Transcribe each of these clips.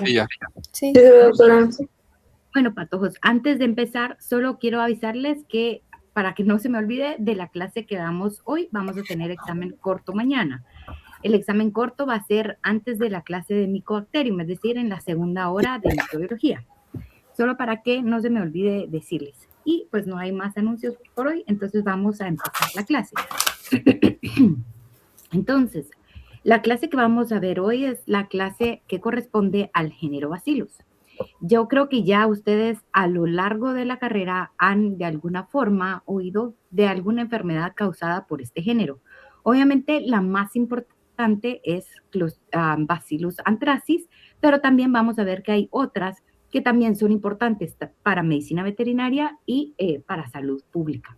Sí, ya. Sí. Sí, doctora. Bueno, patojos, antes de empezar, solo quiero avisarles que para que no se me olvide de la clase que damos hoy, vamos a tener examen corto mañana. El examen corto va a ser antes de la clase de Mycobacterium, es decir, en la segunda hora de microbiología. Solo para que no se me olvide decirles. Y pues no hay más anuncios por hoy, entonces vamos a empezar la clase. Entonces, la clase que vamos a ver hoy es la clase que corresponde al género Bacillus. Yo creo que ya ustedes a lo largo de la carrera han de alguna forma oído de alguna enfermedad causada por este género. Obviamente la más importante es Bacillus anthracis, pero también vamos a ver que hay otras que también son importantes para medicina veterinaria y para salud pública.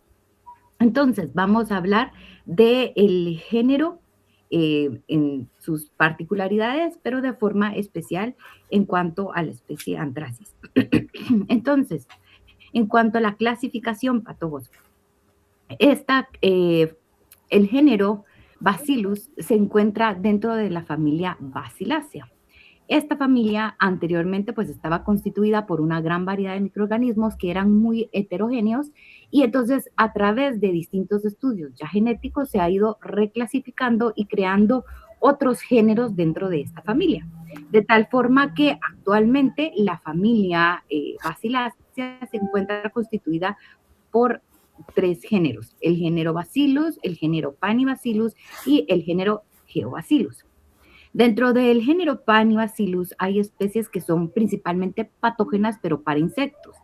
Entonces, vamos a hablar del género en sus particularidades, pero de forma especial en cuanto a la especie Anthracis. Entonces, en cuanto a la clasificación, patojos, el género Bacillus se encuentra dentro de la familia Bacillacea. Esta familia anteriormente pues estaba constituida por una gran variedad de microorganismos que eran muy heterogéneos y entonces a través de distintos estudios ya genéticos se ha ido reclasificando y creando otros géneros dentro de esta familia. De tal forma que actualmente la familia Bacillacea se encuentra constituida por tres géneros, el género Bacillus, el género Panibacillus y el género Geobacillus. Dentro del género Panibacillus hay especies que son principalmente patógenas, pero para insectos.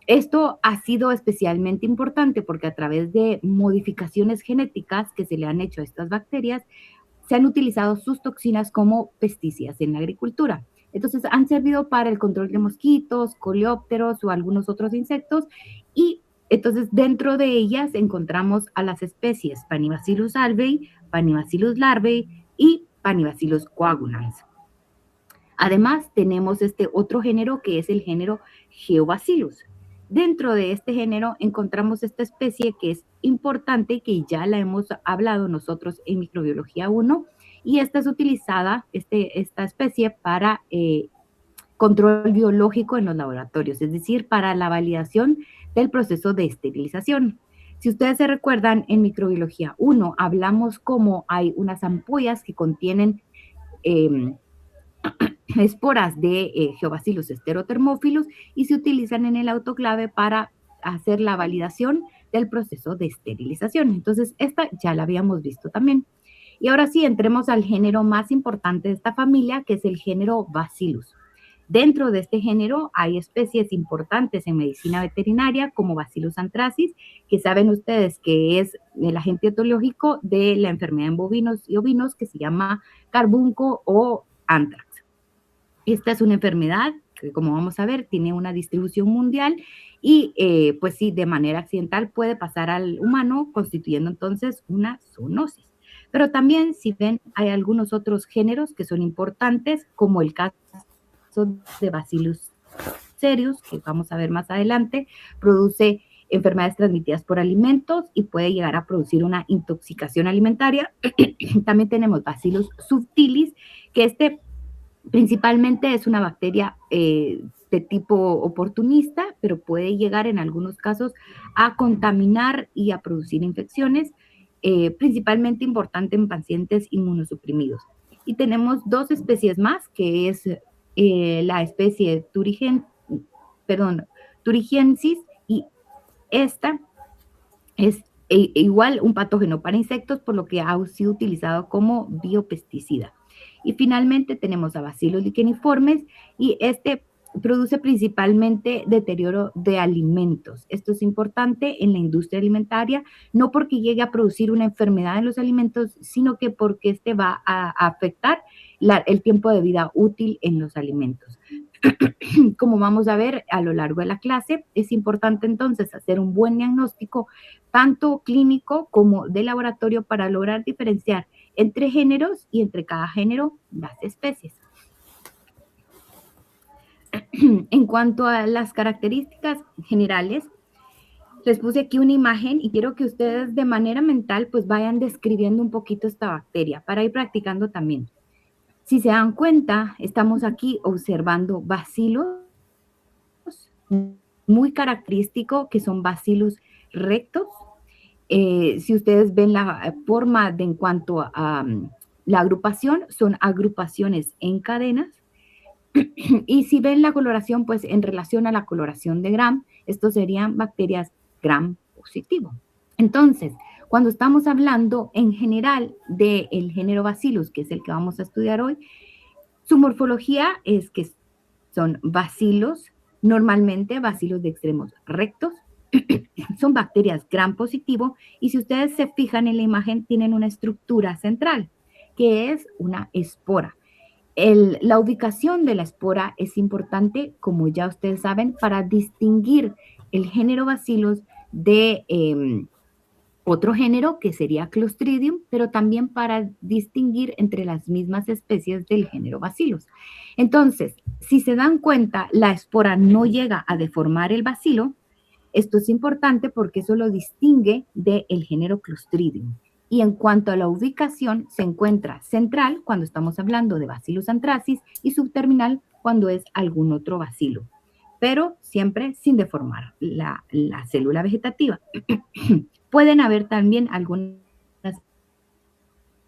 Esto ha sido especialmente importante porque a través de modificaciones genéticas que se le han hecho a estas bacterias, se han utilizado sus toxinas como pesticidas en la agricultura. Entonces han servido para el control de mosquitos, coleópteros o algunos otros insectos y entonces dentro de ellas encontramos a las especies Panibacillus alvei, Panibacillus larvae y Panibacillus coagulans. Además, tenemos este otro género que es el género Geobacillus. Dentro de este género encontramos esta especie que es importante, que ya la hemos hablado nosotros en microbiología 1, y esta es utilizada, esta especie, para control biológico en los laboratorios, es decir, para la validación del proceso de esterilización. Si ustedes se recuerdan, en microbiología 1 hablamos cómo hay unas ampollas que contienen esporas de Geobacillus esterotermophilus y se utilizan en el autoclave para hacer la validación del proceso de esterilización. Entonces, esta ya la habíamos visto también. Y ahora sí, entremos al género más importante de esta familia, que es el género Bacillus. Dentro de este género hay especies importantes en medicina veterinaria como Bacillus anthracis, que saben ustedes que es el agente etiológico de la enfermedad en bovinos y ovinos que se llama carbunco o anthrax. Esta es una enfermedad que, como vamos a ver, tiene una distribución mundial y pues sí, de manera accidental puede pasar al humano, constituyendo entonces una zoonosis. Pero también, si ven, hay algunos otros géneros que son importantes, como el caso de Bacillus cereus, que vamos a ver más adelante, produce enfermedades transmitidas por alimentos y puede llegar a producir una intoxicación alimentaria. También tenemos Bacillus subtilis, que principalmente es una bacteria de tipo oportunista, pero puede llegar en algunos casos a contaminar y a producir infecciones, principalmente importante en pacientes inmunosuprimidos. Y tenemos dos especies más, que es la especie Thuringiensis, y esta es igual un patógeno para insectos, por lo que ha sido utilizado como biopesticida. Y finalmente tenemos a Bacillus licheniformes y este produce principalmente deterioro de alimentos. Esto es importante en la industria alimentaria, no porque llegue a producir una enfermedad en los alimentos, sino que porque este va a afectar el tiempo de vida útil en los alimentos. Como vamos a ver a lo largo de la clase, es importante entonces hacer un buen diagnóstico, tanto clínico como de laboratorio, para lograr diferenciar entre géneros y entre cada género las especies. En cuanto a las características generales, les puse aquí una imagen y quiero que ustedes de manera mental pues vayan describiendo un poquito esta bacteria para ir practicando también. Si se dan cuenta, estamos aquí observando bacilos muy característicos que son bacilos rectos. Si ustedes ven la forma de en cuanto a la agrupación, son agrupaciones en cadenas. Y si ven la coloración, pues en relación a la coloración de Gram, estos serían bacterias Gram positivo. Entonces, cuando estamos hablando en general del género Bacillus, que es el que vamos a estudiar hoy, su morfología es que son bacilos, normalmente bacilos de extremos rectos, son bacterias gram positivo y si ustedes se fijan en la imagen tienen una estructura central que es una espora. La ubicación de la espora es importante, como ya ustedes saben, para distinguir el género Bacillus de otro género que sería Clostridium, pero también para distinguir entre las mismas especies del género Bacillus. Entonces, si se dan cuenta, la espora no llega a deformar el bacilo. Esto es importante porque eso lo distingue del género Clostridium. Y en cuanto a la ubicación, se encuentra central cuando estamos hablando de Bacillus anthracis y subterminal cuando es algún otro bacilo, pero siempre sin deformar la célula vegetativa. Pueden haber también algunas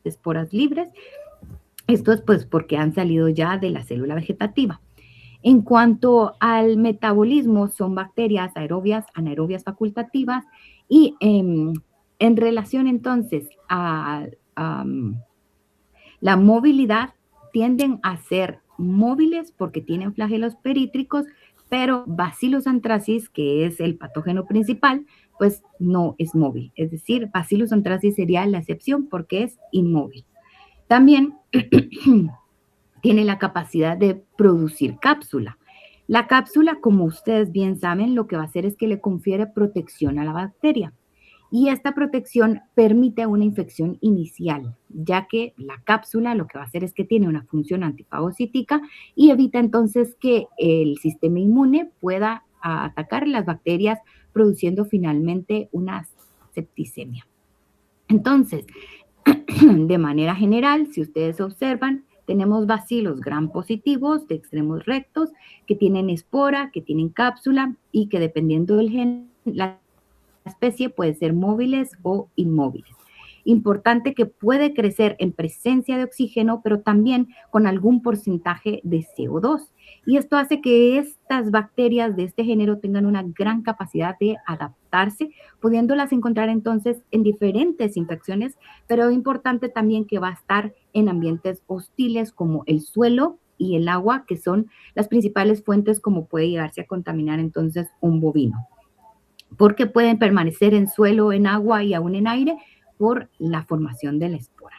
esporas libres. Esto es pues porque han salido ya de la célula vegetativa. En cuanto al metabolismo, son bacterias aerobias, anaerobias facultativas y en relación entonces a la movilidad, tienden a ser móviles porque tienen flagelos perítricos, pero Bacillus anthracis, que es el patógeno principal, pues no es móvil. Es decir, Bacillus anthracis sería la excepción porque es inmóvil. También tiene la capacidad de producir cápsula. La cápsula, como ustedes bien saben, lo que va a hacer es que le confiere protección a la bacteria. Y esta protección permite una infección inicial, ya que la cápsula lo que va a hacer es que tiene una función antifagocítica y evita entonces que el sistema inmune pueda atacar las bacterias, produciendo finalmente una septicemia. Entonces, de manera general, si ustedes observan, tenemos bacilos gram positivos de extremos rectos que tienen espora, que tienen cápsula y que dependiendo del gen, la especie puede ser móviles o inmóviles. Importante que puede crecer en presencia de oxígeno, pero también con algún porcentaje de CO2. Y esto hace que estas bacterias de este género tengan una gran capacidad de adaptarse, pudiéndolas encontrar entonces en diferentes infecciones, pero importante también que va a estar en ambientes hostiles como el suelo y el agua, que son las principales fuentes como puede llegarse a contaminar entonces un bovino. Porque pueden permanecer en suelo, en agua y aún en aire por la formación de la espora.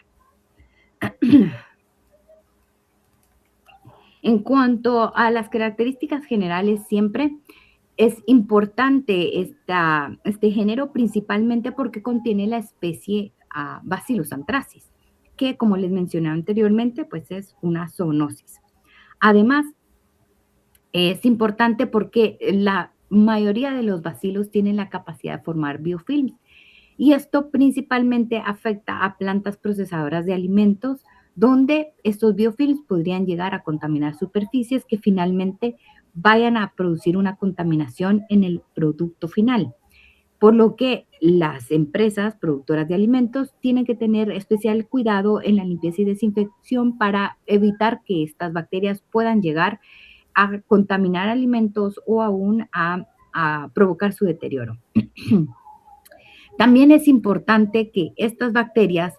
En cuanto a las características generales, siempre es importante este género principalmente porque contiene la especie Bacillus anthracis, que como les mencioné anteriormente, pues es una zoonosis. Además, es importante porque la mayoría de los bacilos tienen la capacidad de formar biofilms y esto principalmente afecta a plantas procesadoras de alimentos donde estos biofilms podrían llegar a contaminar superficies que finalmente vayan a producir una contaminación en el producto final. Por lo que las empresas productoras de alimentos tienen que tener especial cuidado en la limpieza y desinfección para evitar que estas bacterias puedan llegar a contaminar alimentos o aún a provocar su deterioro. También es importante que estas bacterias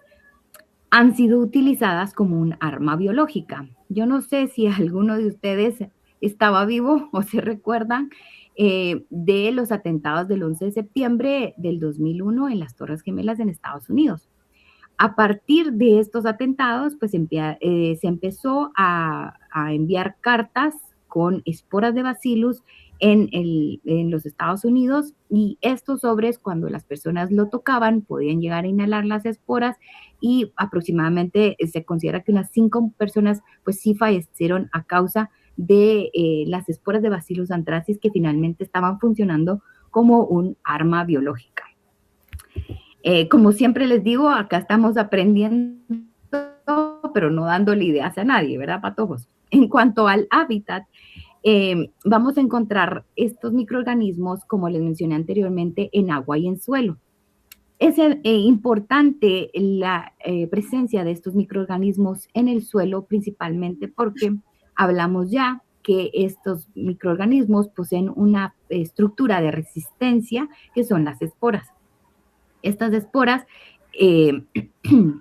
han sido utilizadas como un arma biológica. Yo no sé si alguno de ustedes estaba vivo o se recuerdan de los atentados del 11 de septiembre del 2001 en las Torres Gemelas en Estados Unidos. A partir de estos atentados, pues se empezó a enviar cartas con esporas de bacillus en los Estados Unidos y estos sobres, cuando las personas lo tocaban, podían llegar a inhalar las esporas y aproximadamente se considera que unas 5 personas pues sí fallecieron a causa de las esporas de Bacillus anthracis que finalmente estaban funcionando como un arma biológica. Como siempre les digo, acá estamos aprendiendo, pero no dándole ideas a nadie, ¿verdad, patojos? En cuanto al hábitat, vamos a encontrar estos microorganismos, como les mencioné anteriormente, en agua y en suelo. Es importante la presencia de estos microorganismos en el suelo, principalmente porque hablamos ya que estos microorganismos poseen una estructura de resistencia que son las esporas. Estas esporas eh,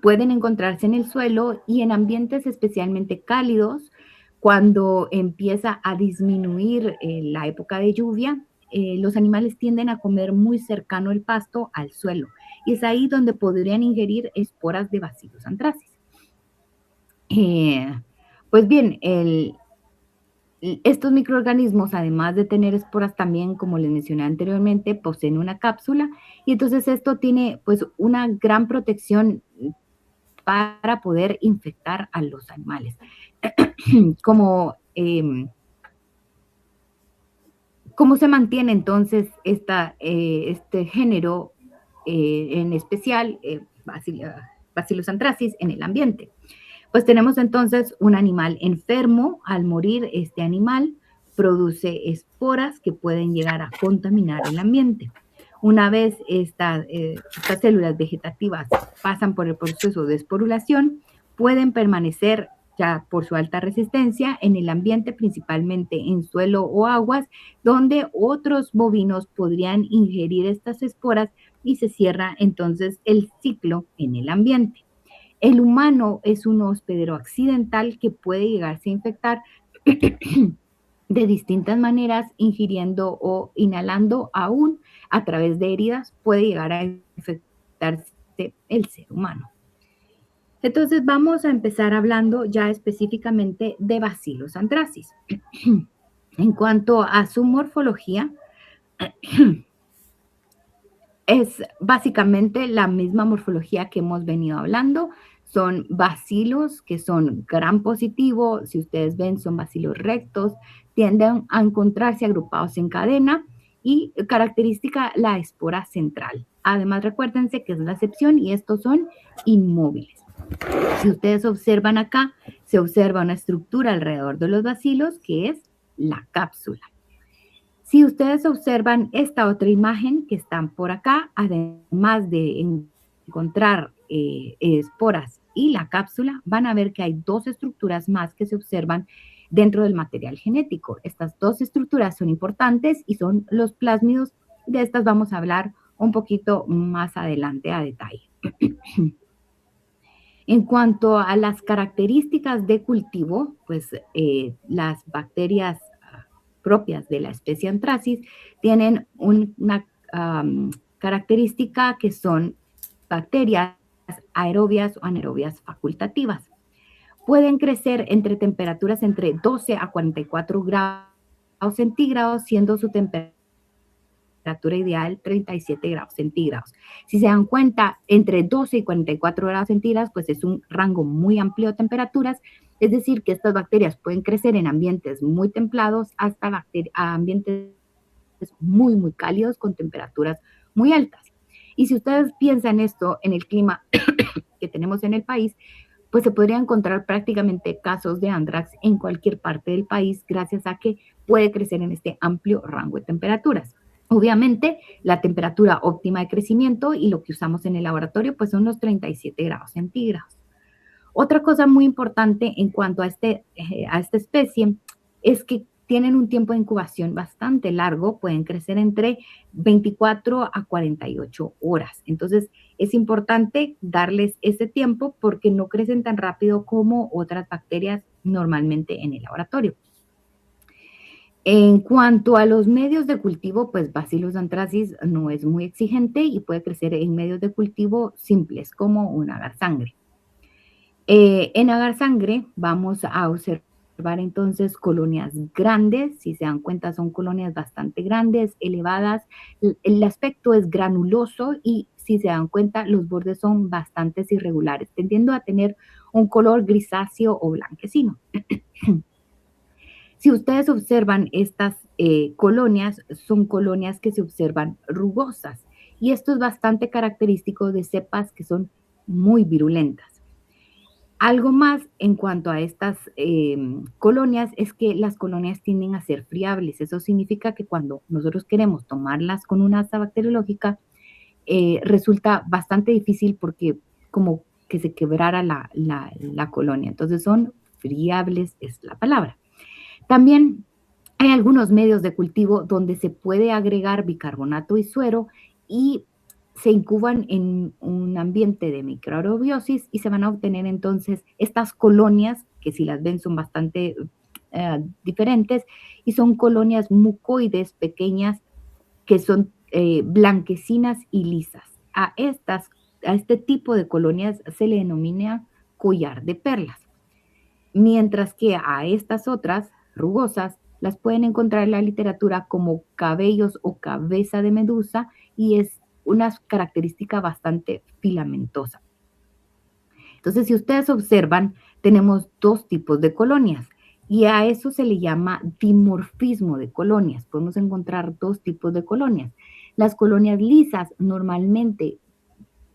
pueden encontrarse en el suelo y en ambientes especialmente cálidos. Cuando empieza a disminuir la época de lluvia, los animales tienden a comer muy cercano el pasto al suelo y es ahí donde podrían ingerir esporas de Bacillus anthracis. Eh, pues bien, estos microorganismos, además de tener esporas también, como les mencioné anteriormente, poseen una cápsula y entonces esto tiene pues una gran protección para poder infectar a los animales. Como, ¿cómo se mantiene entonces este género en especial, Bacillus anthracis, en el ambiente? Pues tenemos entonces un animal enfermo. Al morir este animal produce esporas que pueden llegar a contaminar el ambiente. Una vez estas células vegetativas pasan por el proceso de esporulación, pueden permanecer ya por su alta resistencia en el ambiente, principalmente en suelo o aguas, donde otros bovinos podrían ingerir estas esporas y se cierra entonces el ciclo en el ambiente. El humano es un hospedero accidental que puede llegarse a infectar de distintas maneras, ingiriendo o inhalando, aún a través de heridas, puede llegar a infectarse el ser humano. Entonces vamos a empezar hablando ya específicamente de Bacillus anthracis. En cuanto a su morfología, es básicamente la misma morfología que hemos venido hablando. Son bacilos que son gram positivo, si ustedes ven son bacilos rectos, tienden a encontrarse agrupados en cadena y característica la espora central. Además recuérdense que es la excepción y estos son inmóviles. Si ustedes observan acá, se observa una estructura alrededor de los bacilos que es la cápsula. Si ustedes observan esta otra imagen que están por acá, además de encontrar esporas y la cápsula, van a ver que hay dos estructuras más que se observan dentro del material genético. Estas dos estructuras son importantes y son los plásmidos. De estas vamos a hablar un poquito más adelante a detalle. En cuanto a las características de cultivo, pues las bacterias propias de la especie Anthracis tienen una característica que son bacterias aerobias o anaerobias facultativas. Pueden crecer entre temperaturas entre 12 a 44 grados centígrados, siendo su temperatura ideal 37 grados centígrados. Si se dan cuenta, entre 12 y 44 grados centígrados, pues es un rango muy amplio de temperaturas, es decir, que estas bacterias pueden crecer en ambientes muy templados hasta ambientes muy, muy cálidos con temperaturas muy altas. Y si ustedes piensan esto en el clima que tenemos en el país, pues se podría encontrar prácticamente casos de anthrax en cualquier parte del país gracias a que puede crecer en este amplio rango de temperaturas. Obviamente, la temperatura óptima de crecimiento y lo que usamos en el laboratorio, pues son los 37 grados centígrados. Otra cosa muy importante en cuanto a esta especie es que tienen un tiempo de incubación bastante largo, pueden crecer entre 24 a 48 horas. Entonces, es importante darles ese tiempo porque no crecen tan rápido como otras bacterias normalmente en el laboratorio. En cuanto a los medios de cultivo, pues Bacillus anthracis no es muy exigente y puede crecer en medios de cultivo simples como un agar sangre. En agar sangre vamos a observar entonces colonias grandes, si se dan cuenta son colonias bastante grandes, elevadas, el aspecto es granuloso y si se dan cuenta los bordes son bastante irregulares, tendiendo a tener un color grisáceo o blanquecino. Si ustedes observan estas colonias, son colonias que se observan rugosas y esto es bastante característico de cepas que son muy virulentas. Algo más en cuanto a estas colonias es que las colonias tienden a ser friables. Eso significa que cuando nosotros queremos tomarlas con una asa bacteriológica, resulta bastante difícil porque como que se quebrara la colonia. Entonces son friables, es la palabra. También hay algunos medios de cultivo donde se puede agregar bicarbonato y suero y se incuban en un ambiente de microbiota y se van a obtener entonces estas colonias, que si las ven son bastante diferentes, y son colonias mucoides pequeñas que son blanquecinas y lisas. A este tipo de colonias se le denomina collar de perlas, mientras que a estas otras, rugosas, las pueden encontrar en la literatura como cabellos o cabeza de medusa y es una característica bastante filamentosa. Entonces, si ustedes observan, tenemos dos tipos de colonias y a eso se le llama dimorfismo de colonias. Podemos encontrar dos tipos de colonias. Las colonias lisas normalmente,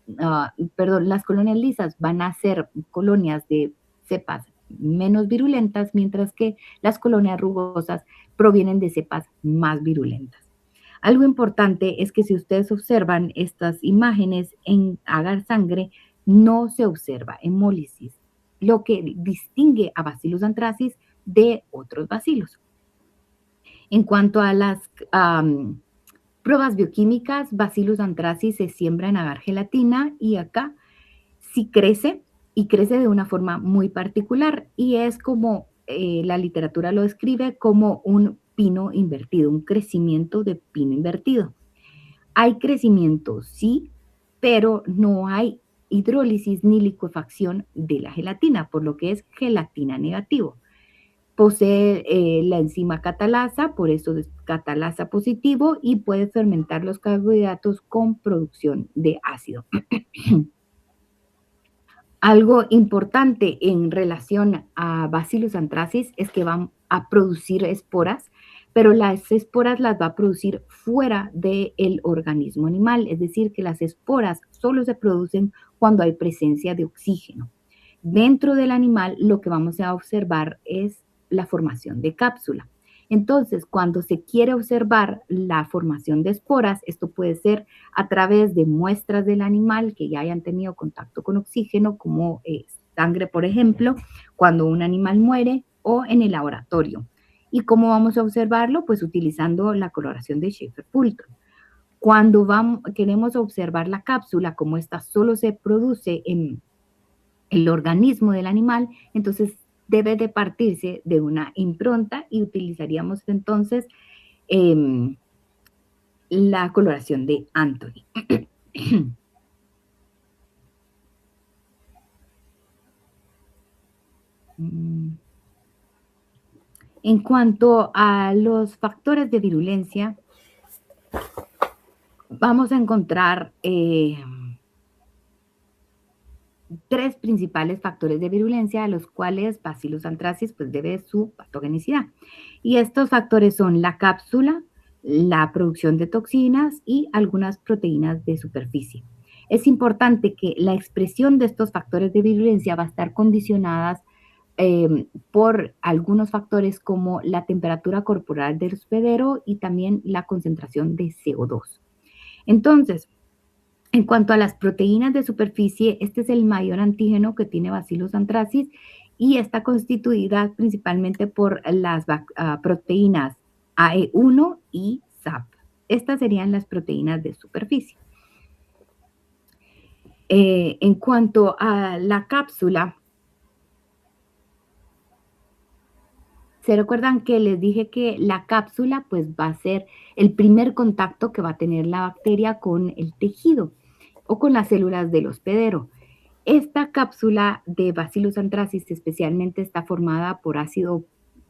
las colonias lisas van a ser colonias de cepas menos virulentas, mientras que las colonias rugosas provienen de cepas más virulentas. Algo importante es que si ustedes observan estas imágenes en agar sangre, no se observa hemólisis, lo que distingue a Bacillus anthracis de otros bacilos. En cuanto a las pruebas bioquímicas, Bacillus anthracis se siembra en agar gelatina y acá sí crece y crece de una forma muy particular y es como la literatura lo describe como un pino invertido, un crecimiento de pino invertido. Hay crecimiento, sí, pero no hay hidrólisis ni licuefacción de la gelatina, por lo que es gelatina negativo. Posee la enzima catalasa, por eso es catalasa positivo y puede fermentar los carbohidratos con producción de ácido. Algo importante en relación a Bacillus anthracis es que van a producir esporas, pero las esporas las va a producir fuera del organismo animal, es decir, que las esporas solo se producen cuando hay presencia de oxígeno. Dentro del animal lo que vamos a observar es la formación de cápsula. Entonces, cuando se quiere observar la formación de esporas, esto puede ser a través de muestras del animal que ya hayan tenido contacto con oxígeno, como sangre, por ejemplo, cuando un animal muere, o en el laboratorio. ¿Y cómo vamos a observarlo? Pues utilizando la coloración de Schaefer-Fulton. Cuando queremos observar la cápsula, como esta solo se produce en el organismo del animal, entonces debe de partirse de una impronta y utilizaríamos entonces la coloración de Anthony. En cuanto a los factores de virulencia, vamos a encontrar tres principales factores de virulencia a los cuales Bacillus anthracis pues debe su patogenicidad. Y estos factores son la cápsula, la producción de toxinas y algunas proteínas de superficie. Es importante que la expresión de estos factores de virulencia va a estar condicionadas por algunos factores como la temperatura corporal del hospedero y también la concentración de CO2. Entonces, en cuanto a las proteínas de superficie, este es el mayor antígeno que tiene Bacillus anthracis y está constituida principalmente por las proteínas AE1 y SAP. Estas serían las proteínas de superficie. En cuanto a la cápsula, ¿se recuerdan que les dije que la cápsula pues va a ser el primer contacto que va a tener la bacteria con el tejido o con las células del hospedero? Esta cápsula de Bacillus anthracis especialmente está formada por ácido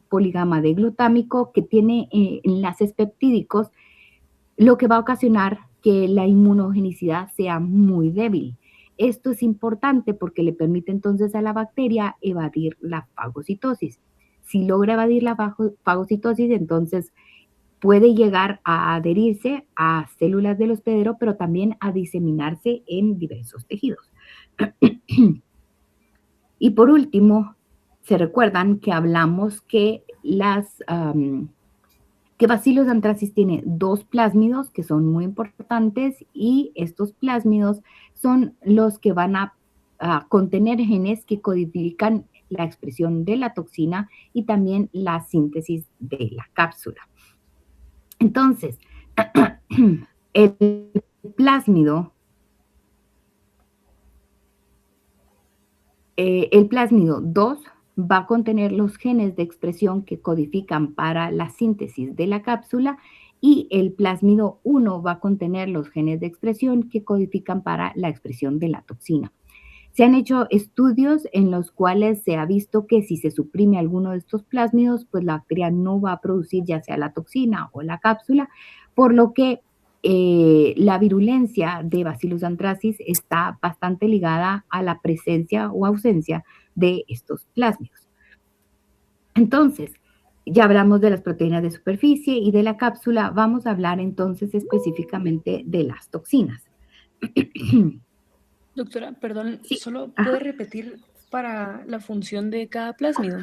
polígama de glutámico que tiene enlaces peptídicos, lo que va a ocasionar que la inmunogenicidad sea muy débil. Esto es importante porque le permite entonces a la bacteria evadir la fagocitosis. Si logra evadir la fagocitosis, entonces puede llegar a adherirse a células del hospedero, pero también a diseminarse en diversos tejidos. Y por último, se recuerdan que hablamos que que Bacillus anthracis tiene dos plásmidos que son muy importantes y estos plásmidos son los que van a contener genes que codifican la expresión de la toxina y también la síntesis de la cápsula. Entonces, el plásmido, el plásmido 2 va a contener los genes de expresión que codifican para la síntesis de la cápsula y el plásmido 1 va a contener los genes de expresión que codifican para la expresión de la toxina. Se han hecho estudios en los cuales se ha visto que si se suprime alguno de estos plásmidos, pues la bacteria no va a producir ya sea la toxina o la cápsula, por lo que la virulencia de Bacillus anthracis está bastante ligada a la presencia o ausencia de estos plásmidos. Entonces, ya hablamos de las proteínas de superficie y de la cápsula, vamos a hablar entonces específicamente de las toxinas. Doctora, perdón, Sí, ¿solo ajá. puede repetir para la función de cada plásmido?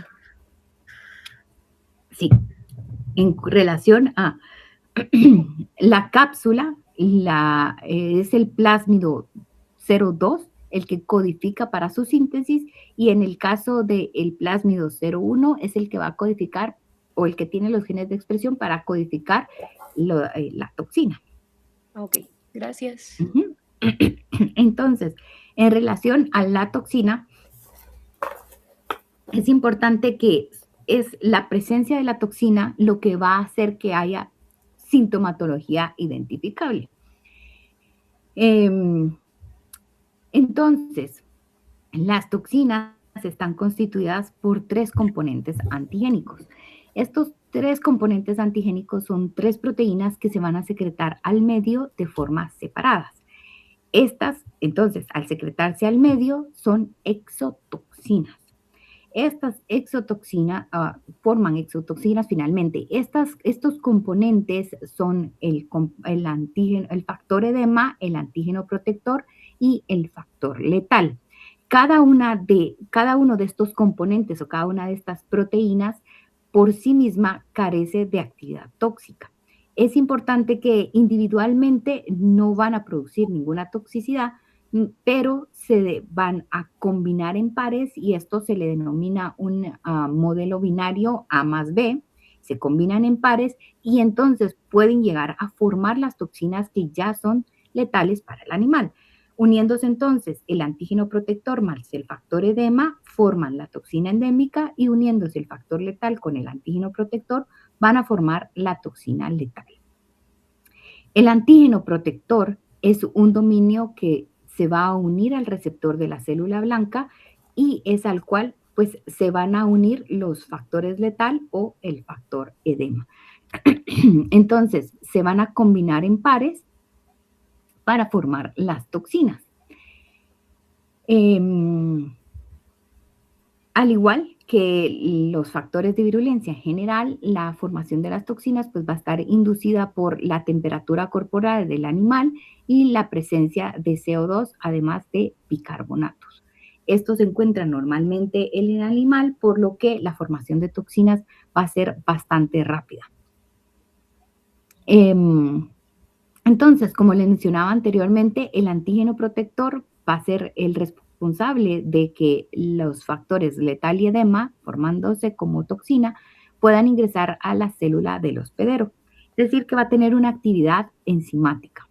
Sí, en relación a la cápsula, es el plásmido 02 el que codifica para su síntesis y en el caso del plásmido 01 es el que va a codificar o el que tiene los genes de expresión para codificar la toxina. Ok, gracias. Uh-huh. Entonces, en relación a la toxina, es importante que es la presencia de la toxina lo que va a hacer que haya sintomatología identificable. Entonces, las toxinas están constituidas por tres componentes antigénicos. Estos tres componentes antigénicos son tres proteínas que se van a secretar al medio de formas separadas. Estas, entonces, al secretarse al medio, son exotoxinas. Estas exotoxinas forman exotoxinas finalmente. Estos componentes son el factor edema, el antígeno protector y el factor letal. Cada uno de estos componentes o cada una de estas proteínas por sí misma carece de actividad tóxica. Es importante que individualmente no van a producir ninguna toxicidad, pero se van a combinar en pares y esto se le denomina un modelo binario A más B. Se combinan en pares y entonces pueden llegar a formar las toxinas que ya son letales para el animal. Uniéndose entonces el antígeno protector más el factor edema, forman la toxina endémica y uniéndose el factor letal con el antígeno protector, van a formar la toxina letal. El antígeno protector es un dominio que se va a unir al receptor de la célula blanca y es al cual pues se van a unir los factores letal o el factor edema. Entonces, se van a combinar en pares para formar las toxinas. Al igual que los factores de virulencia en general, la formación de las toxinas pues, va a estar inducida por la temperatura corporal del animal y la presencia de CO2, además de bicarbonatos. Estos se encuentran normalmente en el animal, por lo que la formación de toxinas va a ser bastante rápida. Entonces, como les mencionaba anteriormente, el antígeno protector va a ser el responsable de que los factores letal y edema, formándose como toxina, puedan ingresar a la célula del hospedero. Es decir, que va a tener una actividad enzimática.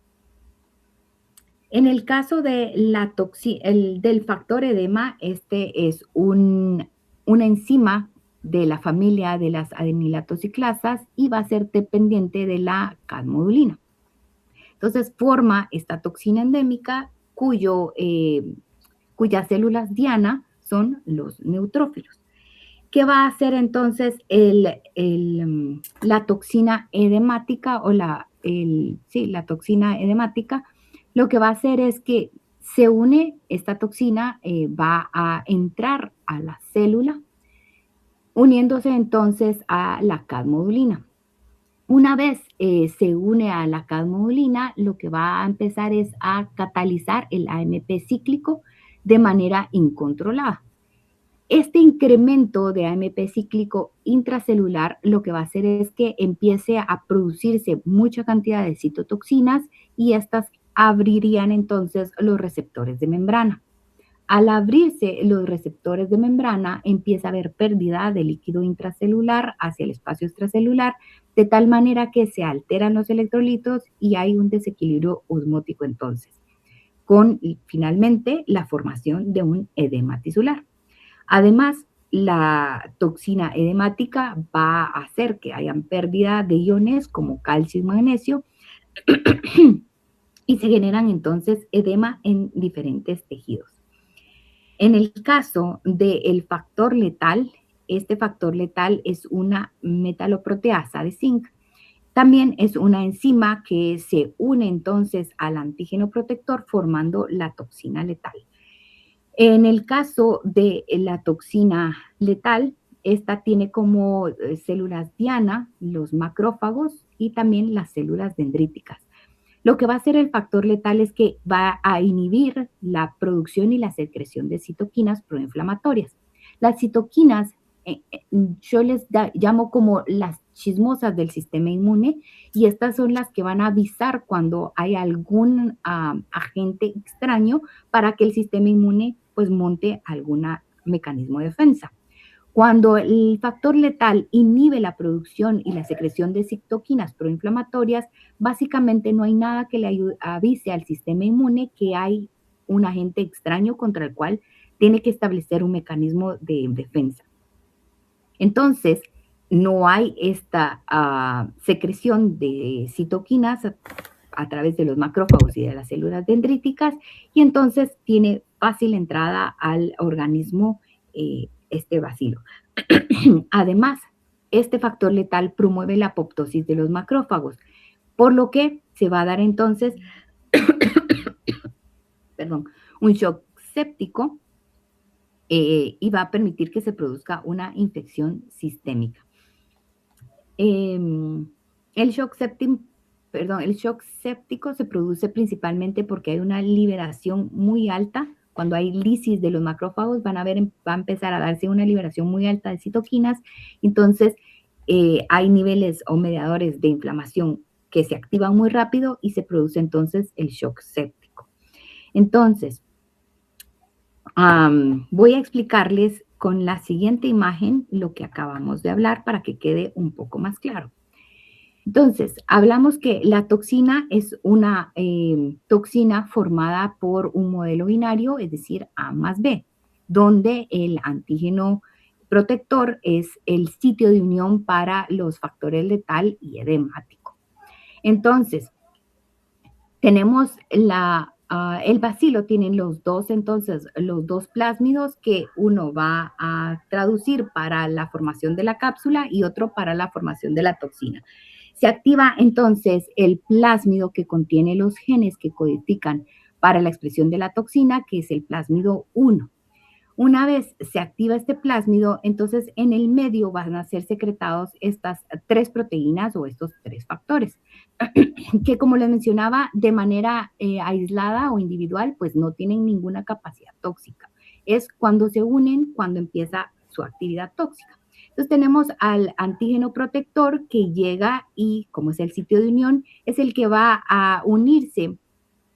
En el caso de del factor edema, este es una enzima de la familia de las adenilatociclasas y va a ser dependiente de la cadmodulina. Entonces forma esta toxina endémica cuyas células diana son los neutrófilos. ¿Qué va a hacer entonces la toxina edemática o la toxina edemática? Lo que va a hacer es que se une esta toxina, va a entrar a la célula, uniéndose entonces a la cadmodulina. Una vez se une a la cadmodulina, lo que va a empezar es a catalizar el AMP cíclico de manera incontrolada. Este incremento de AMP cíclico intracelular lo que va a hacer es que empiece a producirse mucha cantidad de citotoxinas y estas abrirían entonces los receptores de membrana. Al abrirse los receptores de membrana, empieza a haber pérdida de líquido intracelular hacia el espacio extracelular, de tal manera que se alteran los electrolitos y hay un desequilibrio osmótico entonces, con finalmente la formación de un edema tisular. Además, la toxina edemática va a hacer que hayan pérdida de iones como calcio y magnesio y se generan entonces edema en diferentes tejidos. En el caso del factor letal, este factor letal es una metaloproteasa de zinc. También es una enzima que se une entonces al antígeno protector formando la toxina letal. En el caso de la toxina letal, esta tiene como células diana los macrófagos y también las células dendríticas. Lo que va a hacer el factor letal es que va a inhibir la producción y la secreción de citoquinas proinflamatorias. Las citoquinas, yo les llamo como las chismosas del sistema inmune y estas son las que van a avisar cuando hay algún agente extraño para que el sistema inmune pues monte algún mecanismo de defensa. Cuando el factor letal inhibe la producción y la secreción de citoquinas proinflamatorias, básicamente no hay nada que le avise al sistema inmune que hay un agente extraño contra el cual tiene que establecer un mecanismo de defensa. Entonces, no hay esta secreción de citoquinas a través de los macrófagos y de las células dendríticas y entonces tiene fácil entrada al organismo este bacilo. Además, este factor letal promueve la apoptosis de los macrófagos, por lo que se va a dar entonces un shock séptico y va a permitir que se produzca una infección sistémica. El shock séptico se produce principalmente porque hay una liberación muy alta. Cuando hay lisis de los macrófagos va a empezar a darse una liberación muy alta de citoquinas. Entonces, hay niveles o mediadores de inflamación que se activan muy rápido y se produce entonces el shock séptico. Entonces, voy a explicarles con la siguiente imagen lo que acabamos de hablar para que quede un poco más claro. Entonces, hablamos que la toxina es una toxina formada por un modelo binario, es decir, A más B, donde el antígeno protector es el sitio de unión para los factores letal y edemático. Entonces, tenemos el bacilo tiene los dos plásmidos que uno va a traducir para la formación de la cápsula y otro para la formación de la toxina. Se activa entonces el plásmido que contiene los genes que codifican para la expresión de la toxina, que es el plásmido 1. Una vez se activa este plásmido, entonces en el medio van a ser secretados estas 3 proteínas o estos 3 factores, que como les mencionaba, de manera aislada o individual, pues no tienen ninguna capacidad tóxica. Es cuando se unen, cuando empieza su actividad tóxica. Entonces tenemos al antígeno protector que llega y, como es el sitio de unión, es el que va a unirse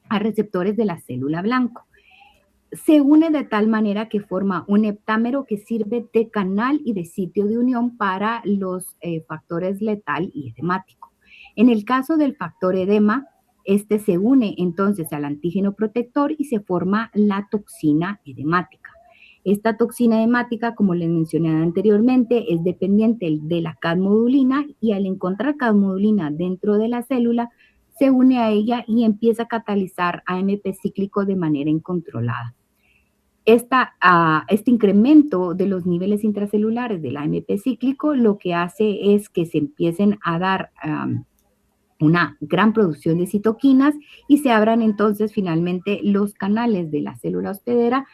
a receptores de la célula blanco. Se une de tal manera que forma un heptámero que sirve de canal y de sitio de unión para los factores letal y edemático. En el caso del factor edema, este se une entonces al antígeno protector y se forma la toxina edemática. Esta toxina edemática, como les mencioné anteriormente, es dependiente de la cadmodulina y al encontrar cadmodulina dentro de la célula, se une a ella y empieza a catalizar AMP cíclico de manera incontrolada. Este incremento de los niveles intracelulares del AMP cíclico lo que hace es que se empiecen a dar una gran producción de citoquinas y se abran entonces finalmente los canales de la célula hospedera,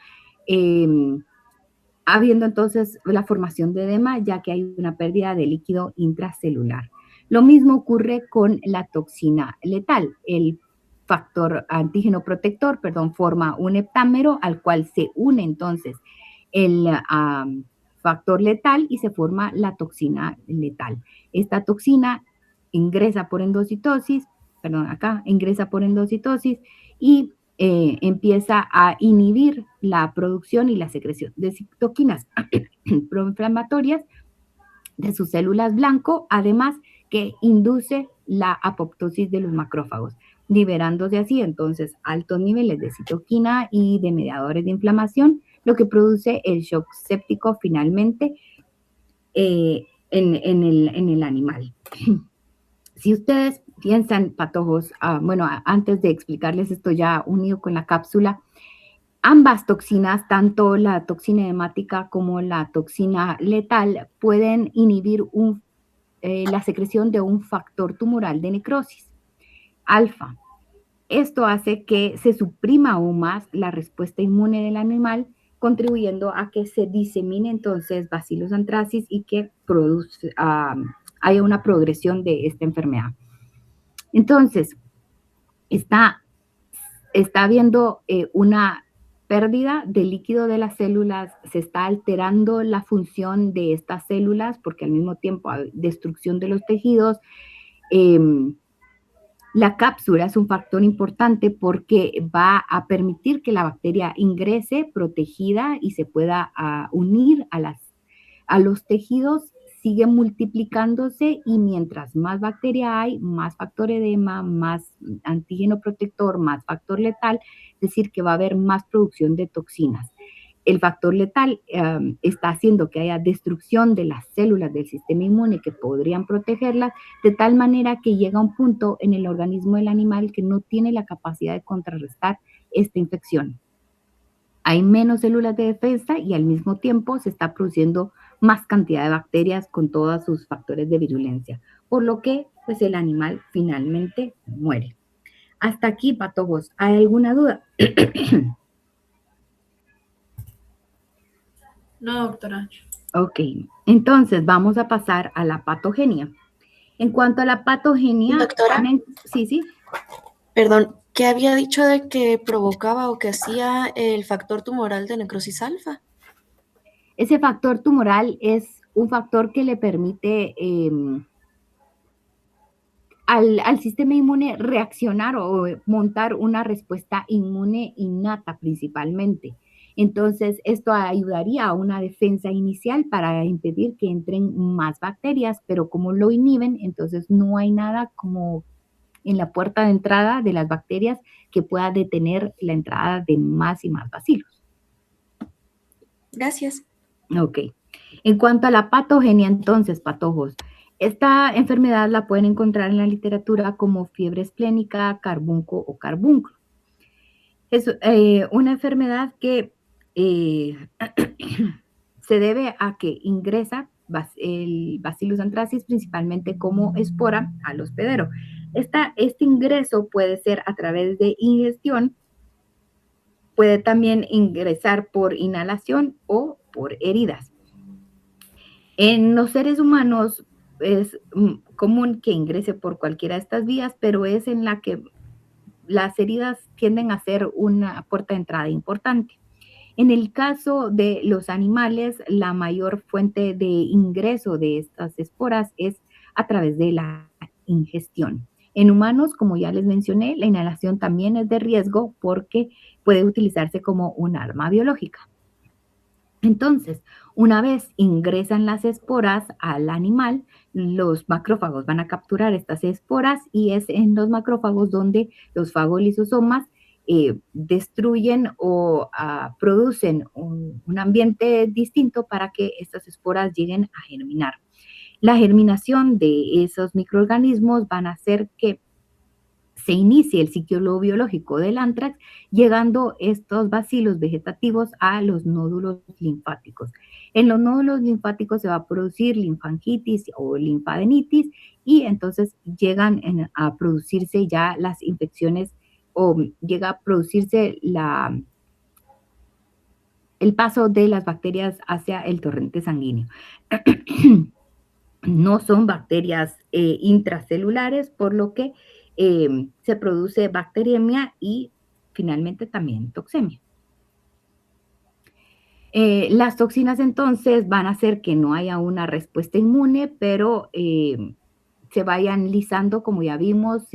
habiendo entonces la formación de edema ya que hay una pérdida de líquido intracelular. Lo mismo ocurre con la toxina letal. El factor antígeno protector, forma un heptámero al cual se une entonces el factor letal y se forma la toxina letal. Esta toxina ingresa por endocitosis, ingresa por endocitosis y empieza a inhibir la producción y la secreción de citoquinas proinflamatorias de sus células blanco, además que induce la apoptosis de los macrófagos, liberándose así entonces altos niveles de citoquina y de mediadores de inflamación, lo que produce el shock séptico finalmente en el animal. Si ustedes piensan, patojos, antes de explicarles esto ya unido con la cápsula, ambas toxinas, tanto la toxina hemática como la toxina letal, pueden inhibir la secreción de un factor tumoral de necrosis, alfa. Esto hace que se suprima aún más la respuesta inmune del animal, contribuyendo a que se disemine entonces Bacillus anthracis y que haya una progresión de esta enfermedad. Entonces, está habiendo una pérdida de líquido de las células, se está alterando la función de estas células porque al mismo tiempo hay destrucción de los tejidos. La cápsula es un factor importante porque va a permitir que la bacteria ingrese protegida y se pueda unir a los tejidos, sigue multiplicándose y mientras más bacteria hay, más factor edema, más antígeno protector, más factor letal, es decir, que va a haber más producción de toxinas. El factor letal está haciendo que haya destrucción de las células del sistema inmune que podrían protegerlas, de tal manera que llega un punto en el organismo del animal que no tiene la capacidad de contrarrestar esta infección. Hay menos células de defensa y al mismo tiempo se está produciendo más cantidad de bacterias con todos sus factores de virulencia, por lo que pues, el animal finalmente muere. Hasta aquí, patojos. ¿Hay alguna duda? No, doctora. Ok, entonces vamos a pasar a la patogenia. En cuanto a la patogenia... Doctora. Sí. Perdón, ¿qué había dicho de que provocaba o que hacía el factor tumoral de necrosis alfa? Ese factor tumoral es un factor que le permite al sistema inmune reaccionar o montar una respuesta inmune innata principalmente. Entonces, esto ayudaría a una defensa inicial para impedir que entren más bacterias, pero como lo inhiben, entonces no hay nada como en la puerta de entrada de las bacterias que pueda detener la entrada de más y más bacilos. Gracias. Ok. En cuanto a la patogenia, entonces, patojos, esta enfermedad la pueden encontrar en la literatura como fiebre esplénica, carbunco o carbunclo. Es una enfermedad que se debe a que ingresa el Bacillus anthracis principalmente como espora al hospedero. Este ingreso puede ser a través de ingestión, puede también ingresar por inhalación o por heridas. En los seres humanos es común que ingrese por cualquiera de estas vías, pero es en la que las heridas tienden a ser una puerta de entrada importante. En el caso de los animales, la mayor fuente de ingreso de estas esporas es a través de la ingestión. En humanos, como ya les mencioné, la inhalación también es de riesgo porque puede utilizarse como un arma biológica. Entonces, una vez ingresan las esporas al animal, los macrófagos van a capturar estas esporas y es en los macrófagos donde los fagolisosomas destruyen o producen un ambiente distinto para que estas esporas lleguen a germinar. La germinación de esos microorganismos van a hacer que se inicie el ciclo biológico del anthrax, llegando estos bacilos vegetativos a los nódulos linfáticos. En los nódulos linfáticos se va a producir linfangitis o linfadenitis y entonces llegan a producirse ya las infecciones o llega a producirse el paso de las bacterias hacia el torrente sanguíneo. No son bacterias intracelulares, por lo que se produce bacteriemia y finalmente también toxemia. Las toxinas entonces van a hacer que no haya una respuesta inmune, pero se vayan lisando, como ya vimos,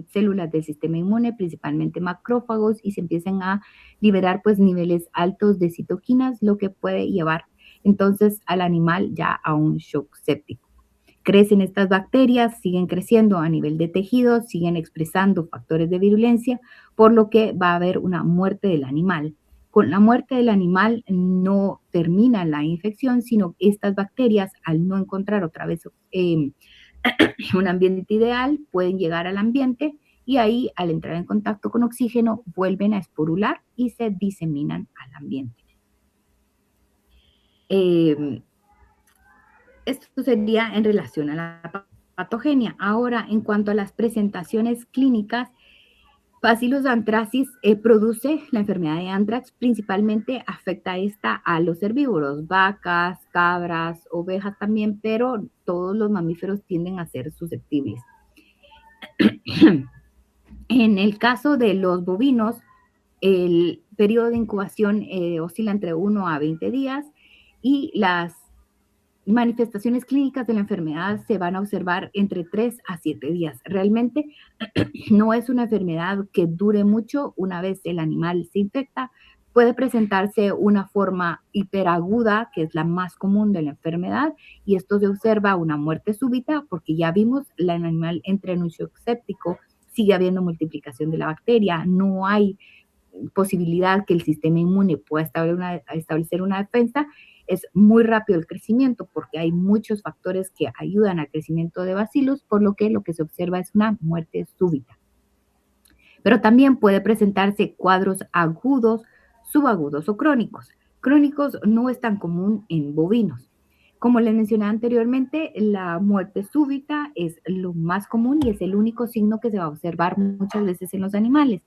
células del sistema inmune, principalmente macrófagos, y se empiecen a liberar pues niveles altos de citoquinas, lo que puede llevar entonces al animal ya a un shock séptico. Crecen estas bacterias, siguen creciendo a nivel de tejidos, siguen expresando factores de virulencia, por lo que va a haber una muerte del animal. Con la muerte del animal no termina la infección, sino estas bacterias, al no encontrar otra vez un ambiente ideal, pueden llegar al ambiente y ahí, al entrar en contacto con oxígeno, vuelven a esporular y se diseminan al ambiente. Esto sería en relación a la patogenia. Ahora, en cuanto a las presentaciones clínicas, Bacillus anthracis produce la enfermedad de anthrax, principalmente afecta esta a los herbívoros, vacas, cabras, ovejas también, pero todos los mamíferos tienden a ser susceptibles. En el caso de los bovinos, el periodo de incubación oscila entre 1 a 20 días y las manifestaciones clínicas de la enfermedad se van a observar entre 3 a 7 días. Realmente no es una enfermedad que dure mucho. Una vez el animal se infecta, puede presentarse una forma hiperaguda, que es la más común de la enfermedad, y esto se observa una muerte súbita, porque ya vimos, el animal entra en un shock séptico, sigue habiendo multiplicación de la bacteria, no hay posibilidad que el sistema inmune pueda establecer una defensa. Es muy rápido el crecimiento porque hay muchos factores que ayudan al crecimiento de bacilos, por lo que se observa es una muerte súbita. Pero también puede presentarse cuadros agudos, subagudos o crónicos. Crónicos no es tan común en bovinos. Como les mencioné anteriormente, la muerte súbita es lo más común y es el único signo que se va a observar muchas veces en los animales.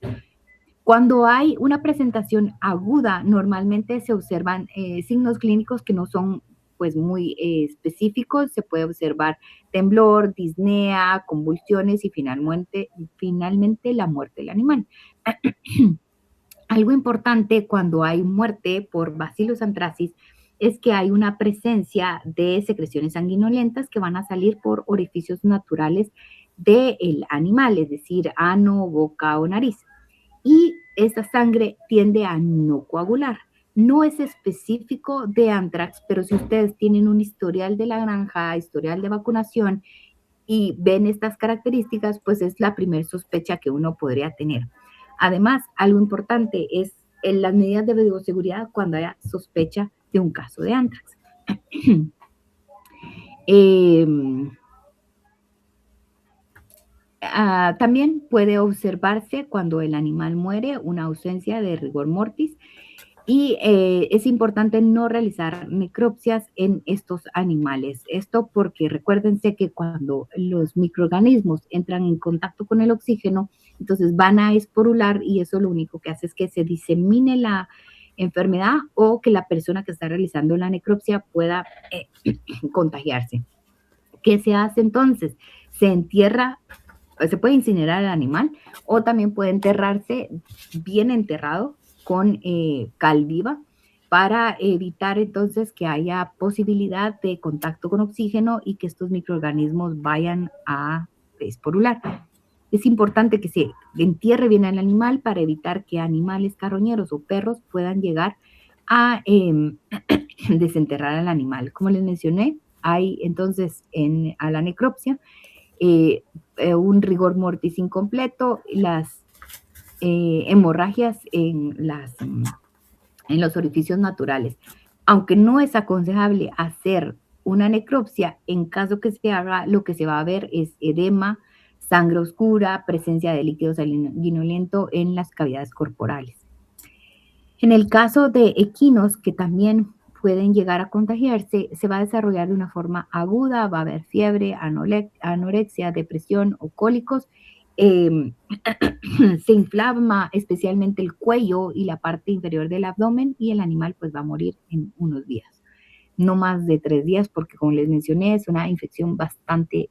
Cuando hay una presentación aguda, normalmente se observan signos clínicos que no son pues muy específicos. Se puede observar temblor, disnea, convulsiones y finalmente la muerte del animal. Algo importante cuando hay muerte por Bacillus anthracis es que hay una presencia de secreciones sanguinolentas que van a salir por orificios naturales del animal, es decir, ano, boca o nariz. Y esta sangre tiende a no coagular. No es específico de anthrax, pero si ustedes tienen un historial de la granja, historial de vacunación y ven estas características, pues es la primera sospecha que uno podría tener. Además, algo importante es las medidas de bioseguridad cuando haya sospecha de un caso de anthrax. También puede observarse cuando el animal muere una ausencia de rigor mortis y es importante no realizar necropsias en estos animales. Esto porque recuérdense que cuando los microorganismos entran en contacto con el oxígeno, entonces van a esporular y eso lo único que hace es que se disemine la enfermedad o que la persona que está realizando la necropsia pueda contagiarse. ¿Qué se hace entonces? Se entierra. Se puede incinerar el animal o también puede enterrarse bien enterrado con cal viva para evitar entonces que haya posibilidad de contacto con oxígeno y que estos microorganismos vayan a esporular. Es importante que se entierre bien al animal para evitar que animales carroñeros o perros puedan llegar a desenterrar al animal. Como les mencioné, hay entonces a la necropsia un rigor mortis incompleto, las hemorragias en los orificios naturales. Aunque no es aconsejable hacer una necropsia, en caso que se haga, lo que se va a ver es edema, sangre oscura, presencia de líquido sanguinolento en las cavidades corporales. En el caso de equinos, que también pueden llegar a contagiarse, se va a desarrollar de una forma aguda, va a haber fiebre, anorexia, depresión o cólicos. Se inflama especialmente el cuello y la parte inferior del abdomen y el animal pues va a morir en unos días. No más de 3 días porque, como les mencioné, es una infección bastante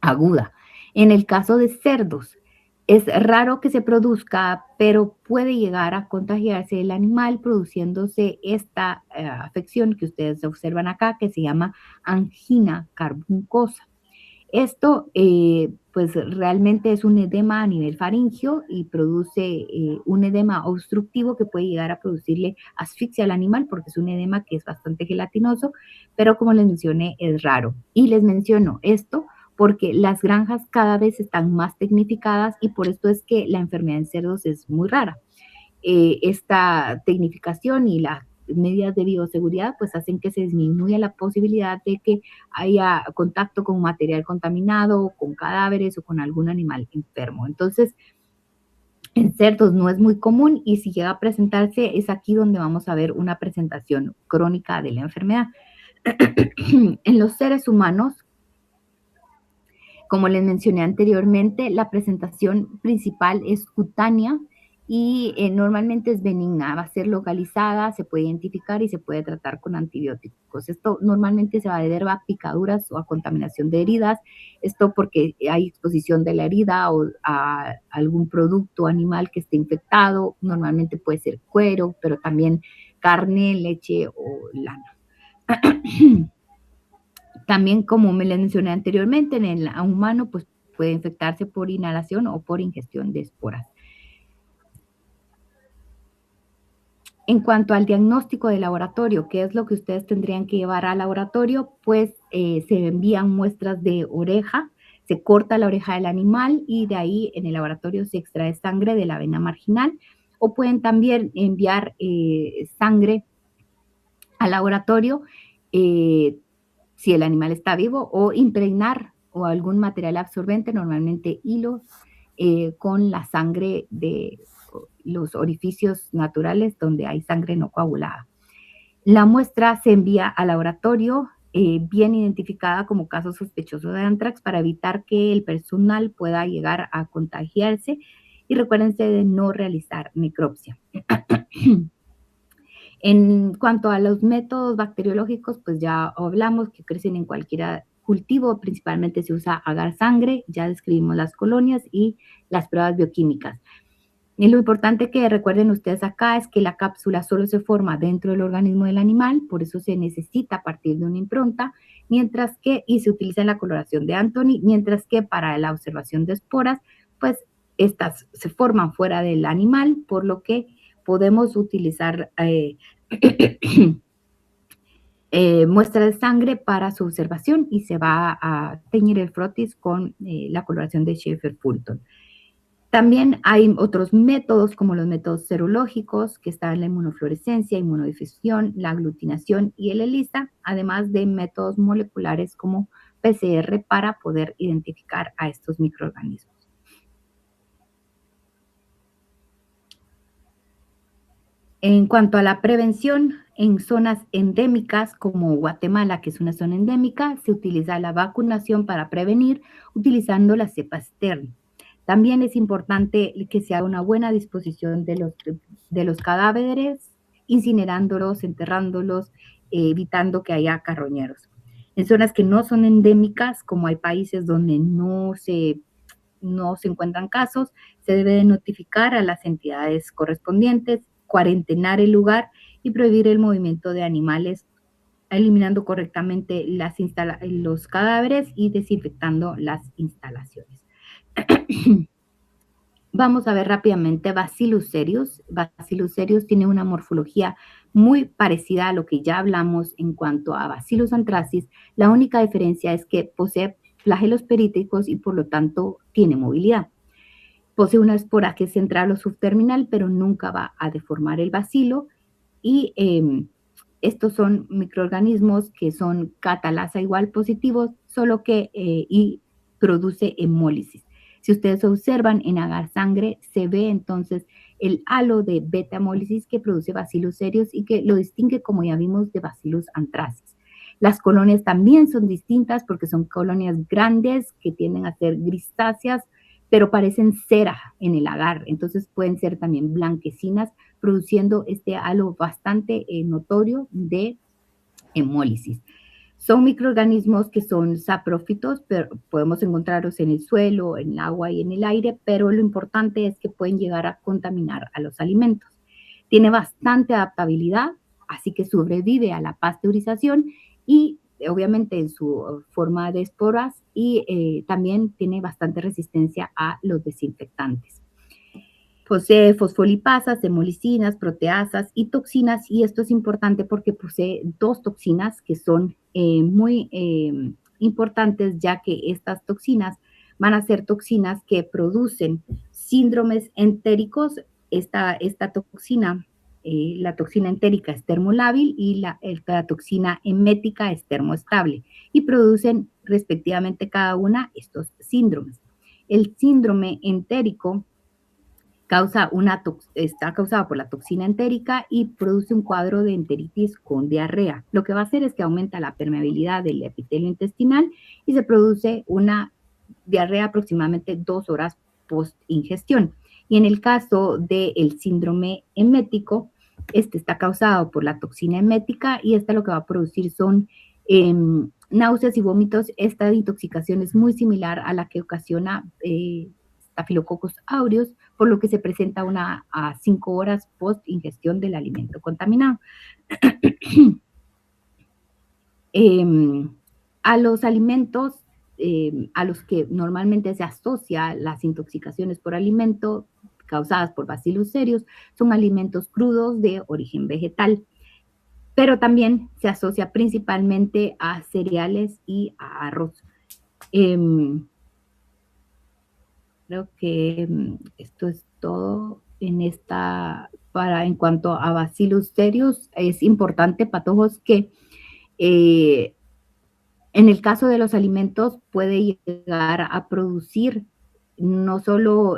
aguda. En el caso de cerdos, Es raro que se produzca, pero puede llegar a contagiarse el animal produciéndose esta afección que ustedes observan acá, que se llama angina carbuncosa. Esto, pues realmente es un edema a nivel faríngeo y produce un edema obstructivo que puede llegar a producirle asfixia al animal porque es un edema que es bastante gelatinoso, pero como les mencioné, es raro. Y les menciono esto porque las granjas cada vez están más tecnificadas y por esto es que la enfermedad en cerdos es muy rara. Esta tecnificación y las medidas de bioseguridad pues hacen que se disminuya la posibilidad de que haya contacto con material contaminado, con cadáveres o con algún animal enfermo. Entonces, en cerdos no es muy común y si llega a presentarse es aquí donde vamos a ver una presentación crónica de la enfermedad. En los seres humanos, como les mencioné anteriormente, la presentación principal es cutánea y normalmente es benigna, va a ser localizada, se puede identificar y se puede tratar con antibióticos. Esto normalmente se va a deber a picaduras o a contaminación de heridas, esto porque hay exposición de la herida o a algún producto animal que esté infectado, normalmente puede ser cuero, pero también carne, leche o lana. También, como me les mencioné anteriormente, en el humano pues, puede infectarse por inhalación o por ingestión de esporas. En cuanto al diagnóstico de laboratorio, ¿qué es lo que ustedes tendrían que llevar al laboratorio? Pues se envían muestras de oreja, se corta la oreja del animal y de ahí en el laboratorio se extrae sangre de la vena marginal o pueden también enviar sangre al laboratorio si el animal está vivo, o impregnar o algún material absorbente, normalmente hilos, con la sangre de los orificios naturales donde hay sangre no coagulada. La muestra se envía al laboratorio bien identificada como caso sospechoso de anthrax para evitar que el personal pueda llegar a contagiarse y recuérdense de no realizar necropsia. En cuanto a los métodos bacteriológicos, pues ya hablamos que crecen en cualquier cultivo, principalmente se usa agar sangre, ya describimos las colonias y las pruebas bioquímicas. Y lo importante que recuerden ustedes acá es que la cápsula solo se forma dentro del organismo del animal, por eso se necesita partir de una impronta, mientras que, y se utiliza en la coloración de Anthony, mientras que para la observación de esporas, pues estas se forman fuera del animal, por lo que podemos utilizar muestra de sangre para su observación y se va a teñir el frotis con la coloración de Schaefer-Fulton. También hay otros métodos como los métodos serológicos que están en la inmunofluorescencia, inmunodifusión, la aglutinación y el ELISA, además de métodos moleculares como PCR para poder identificar a estos microorganismos. En cuanto a la prevención, en zonas endémicas como Guatemala, que es una zona endémica, se utiliza la vacunación para prevenir utilizando la cepa Stern. También es importante que se haga una buena disposición de los cadáveres, incinerándolos, enterrándolos, evitando que haya carroñeros. En zonas que no son endémicas, como hay países donde no se encuentran casos, se debe de notificar a las entidades correspondientes, cuarentenar el lugar y prohibir el movimiento de animales, eliminando correctamente los cadáveres y desinfectando las instalaciones. Vamos a ver rápidamente Bacillus cereus. Bacillus cereus tiene una morfología muy parecida a lo que ya hablamos en cuanto a Bacillus anthracis. La única diferencia es que posee flagelos períticos y por lo tanto tiene movilidad. Posee una espora que es central o subterminal, pero nunca va a deformar el bacilo. Y estos son microorganismos que son catalasa igual positivos, solo que y produce hemólisis. Si ustedes observan en agar sangre, se ve entonces el halo de beta-hemólisis que produce Bacillus cereus y que lo distingue, como ya vimos, de Bacillus anthracis. Las colonias también son distintas porque son colonias grandes que tienden a ser grisáceas, pero parecen cera en el agar, entonces pueden ser también blanquecinas, produciendo este halo bastante notorio de hemólisis. Son microorganismos que son saprófitos, pero podemos encontrarlos en el suelo, en el agua y en el aire, pero lo importante es que pueden llegar a contaminar a los alimentos. Tiene bastante adaptabilidad, así que sobrevive a la pasteurización y obviamente en su forma de esporas y también tiene bastante resistencia a los desinfectantes. Posee fosfolipasas, hemolicinas, proteasas y toxinas, y esto es importante porque posee 2 toxinas que son muy importantes, ya que estas toxinas van a ser toxinas que producen síndromes entéricos. Esta toxina, la toxina entérica es termolábil y la toxina emética es termoestable, y producen respectivamente cada una estos síndromes. El síndrome entérico está causado por la toxina entérica y produce un cuadro de enteritis con diarrea. Lo que va a hacer es que aumenta la permeabilidad del epitelio intestinal y se produce una diarrea aproximadamente 2 horas post ingestión. Y en el caso del síndrome emético, este está causado por la toxina emética y lo que va a producir son náuseas y vómitos. Esta intoxicación es muy similar a la que ocasiona Staphylococcus aureus, por lo que se presenta a 5 horas post ingestión del alimento contaminado. A los alimentos a los que normalmente se asocia las intoxicaciones por alimento causadas por Bacillus cereus son alimentos crudos de origen vegetal, pero también se asocia principalmente a cereales y a arroz. Creo que esto es todo en cuanto a Bacillus cereus. Es importante, patojos, que en el caso de los alimentos puede llegar a producir no solo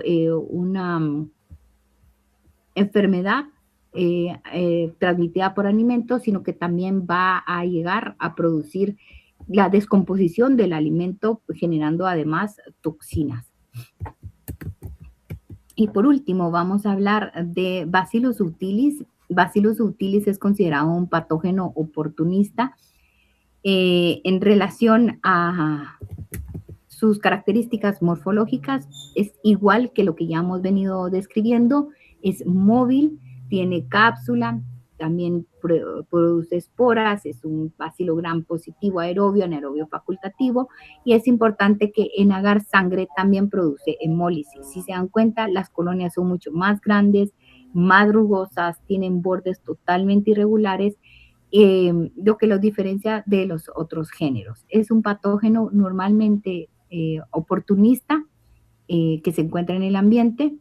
una enfermedad transmitida por alimentos, sino que también va a llegar a producir la descomposición del alimento, generando además toxinas. Y por último, vamos a hablar de Bacillus subtilis. Bacillus subtilis es considerado un patógeno oportunista en relación a sus características morfológicas. Es igual que lo que ya hemos venido describiendo, es móvil, tiene cápsula, también produce esporas, es un bacilo gram positivo aerobio, anaerobio facultativo, y es importante que en agar sangre también produce hemólisis. Si se dan cuenta, las colonias son mucho más grandes, más rugosas, tienen bordes totalmente irregulares, lo que los diferencia de los otros géneros. Es un patógeno normalmente oportunista que se encuentra en el ambiente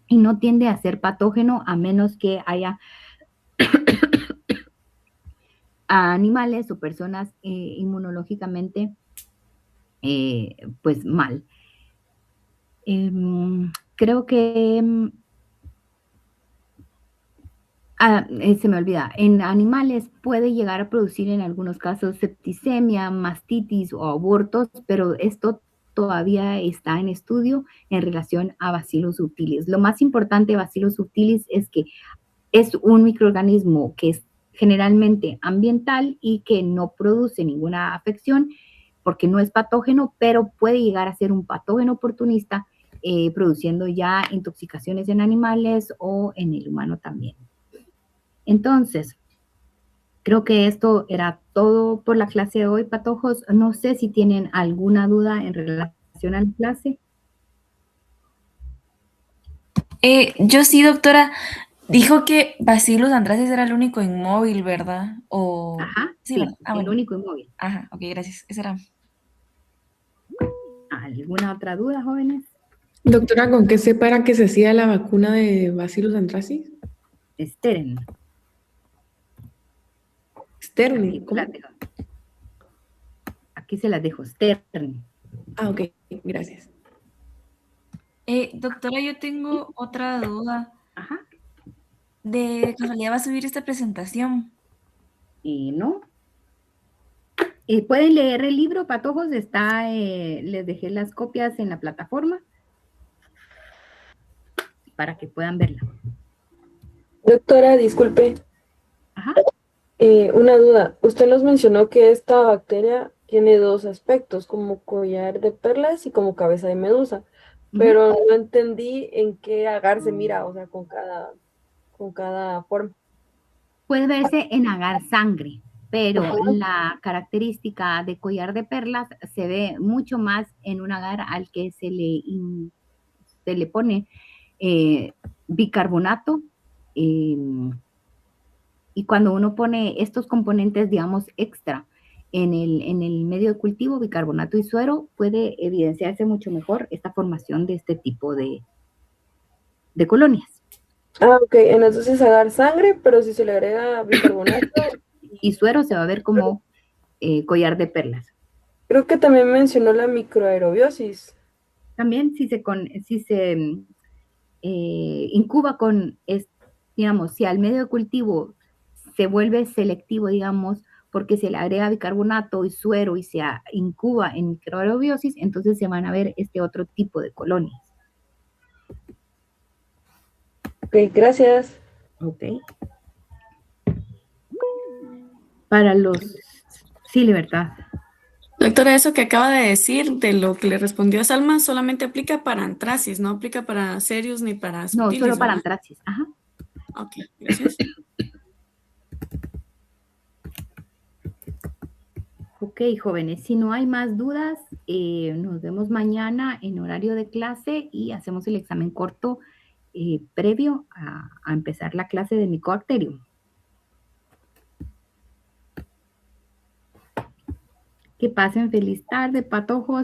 y no tiende a ser patógeno a menos que haya a animales o personas inmunológicamente pues mal. Creo que se me olvida, en animales puede llegar a producir en algunos casos septicemia, mastitis o abortos, pero esto todavía está en estudio en relación a Bacillus subtilis. Lo más importante de Bacillus subtilis es que es un microorganismo que es generalmente ambiental y que no produce ninguna afección porque no es patógeno, pero puede llegar a ser un patógeno oportunista produciendo ya intoxicaciones en animales o en el humano también. Entonces, creo que esto era todo por la clase de hoy, patojos. No sé si tienen alguna duda en relación a la clase. Yo sí, doctora. Dijo que Bacillus anthracis era el único inmóvil, ¿verdad? Ajá, sí, ¿verdad? el Bueno. único inmóvil. Ajá, ok, gracias. Esa era. ¿Alguna otra duda, jóvenes? Doctora, ¿con qué se para que se hacía la vacuna de Bacillus anthracis? Steren. Sterling. Aquí se las dejo, Steren. Ah, ok, gracias. Doctora, yo tengo otra duda. Ajá. ¿De casualidad va a subir esta presentación? No. Pueden leer el libro, patojos, les dejé las copias en la plataforma para que puedan verla. Doctora, disculpe. Ajá. Una duda. Usted nos mencionó que esta bacteria tiene dos aspectos, como collar de perlas y como cabeza de medusa, Ujú. pero no entendí en qué agar se mira, o sea, con cada forma. Puede verse en agar sangre, pero Ajá. la característica de collar de perlas se ve mucho más en un agar al que se le pone bicarbonato. eh, y cuando uno pone estos componentes, digamos, extra en el medio de cultivo, bicarbonato y suero, puede evidenciarse mucho mejor esta formación de este tipo de colonias. Ah, ok, entonces agar sangre, pero si se le agrega bicarbonato, Y suero se va a ver como collar de perlas. creo que también mencionó la microaerobiosis. También si se incuba digamos, si al medio de cultivo se vuelve selectivo, digamos, porque se le agrega bicarbonato y suero y se incuba en microaerobiosis, entonces se van a ver este otro tipo de colonias. Ok, gracias. ¿Ok? Para los... Sí, Libertad. Doctora, eso que acaba de decir, de lo que le respondió a Salma, solamente aplica para antracis, no aplica para Serius ni para No, Subtilis, solo para ¿verdad? antracis. Ajá. Ok, gracias. Ok, jóvenes, si no hay más dudas, nos vemos mañana en horario de clase y hacemos el examen corto previo a empezar la clase de Mycobacterium. Que pasen feliz tarde, patojos.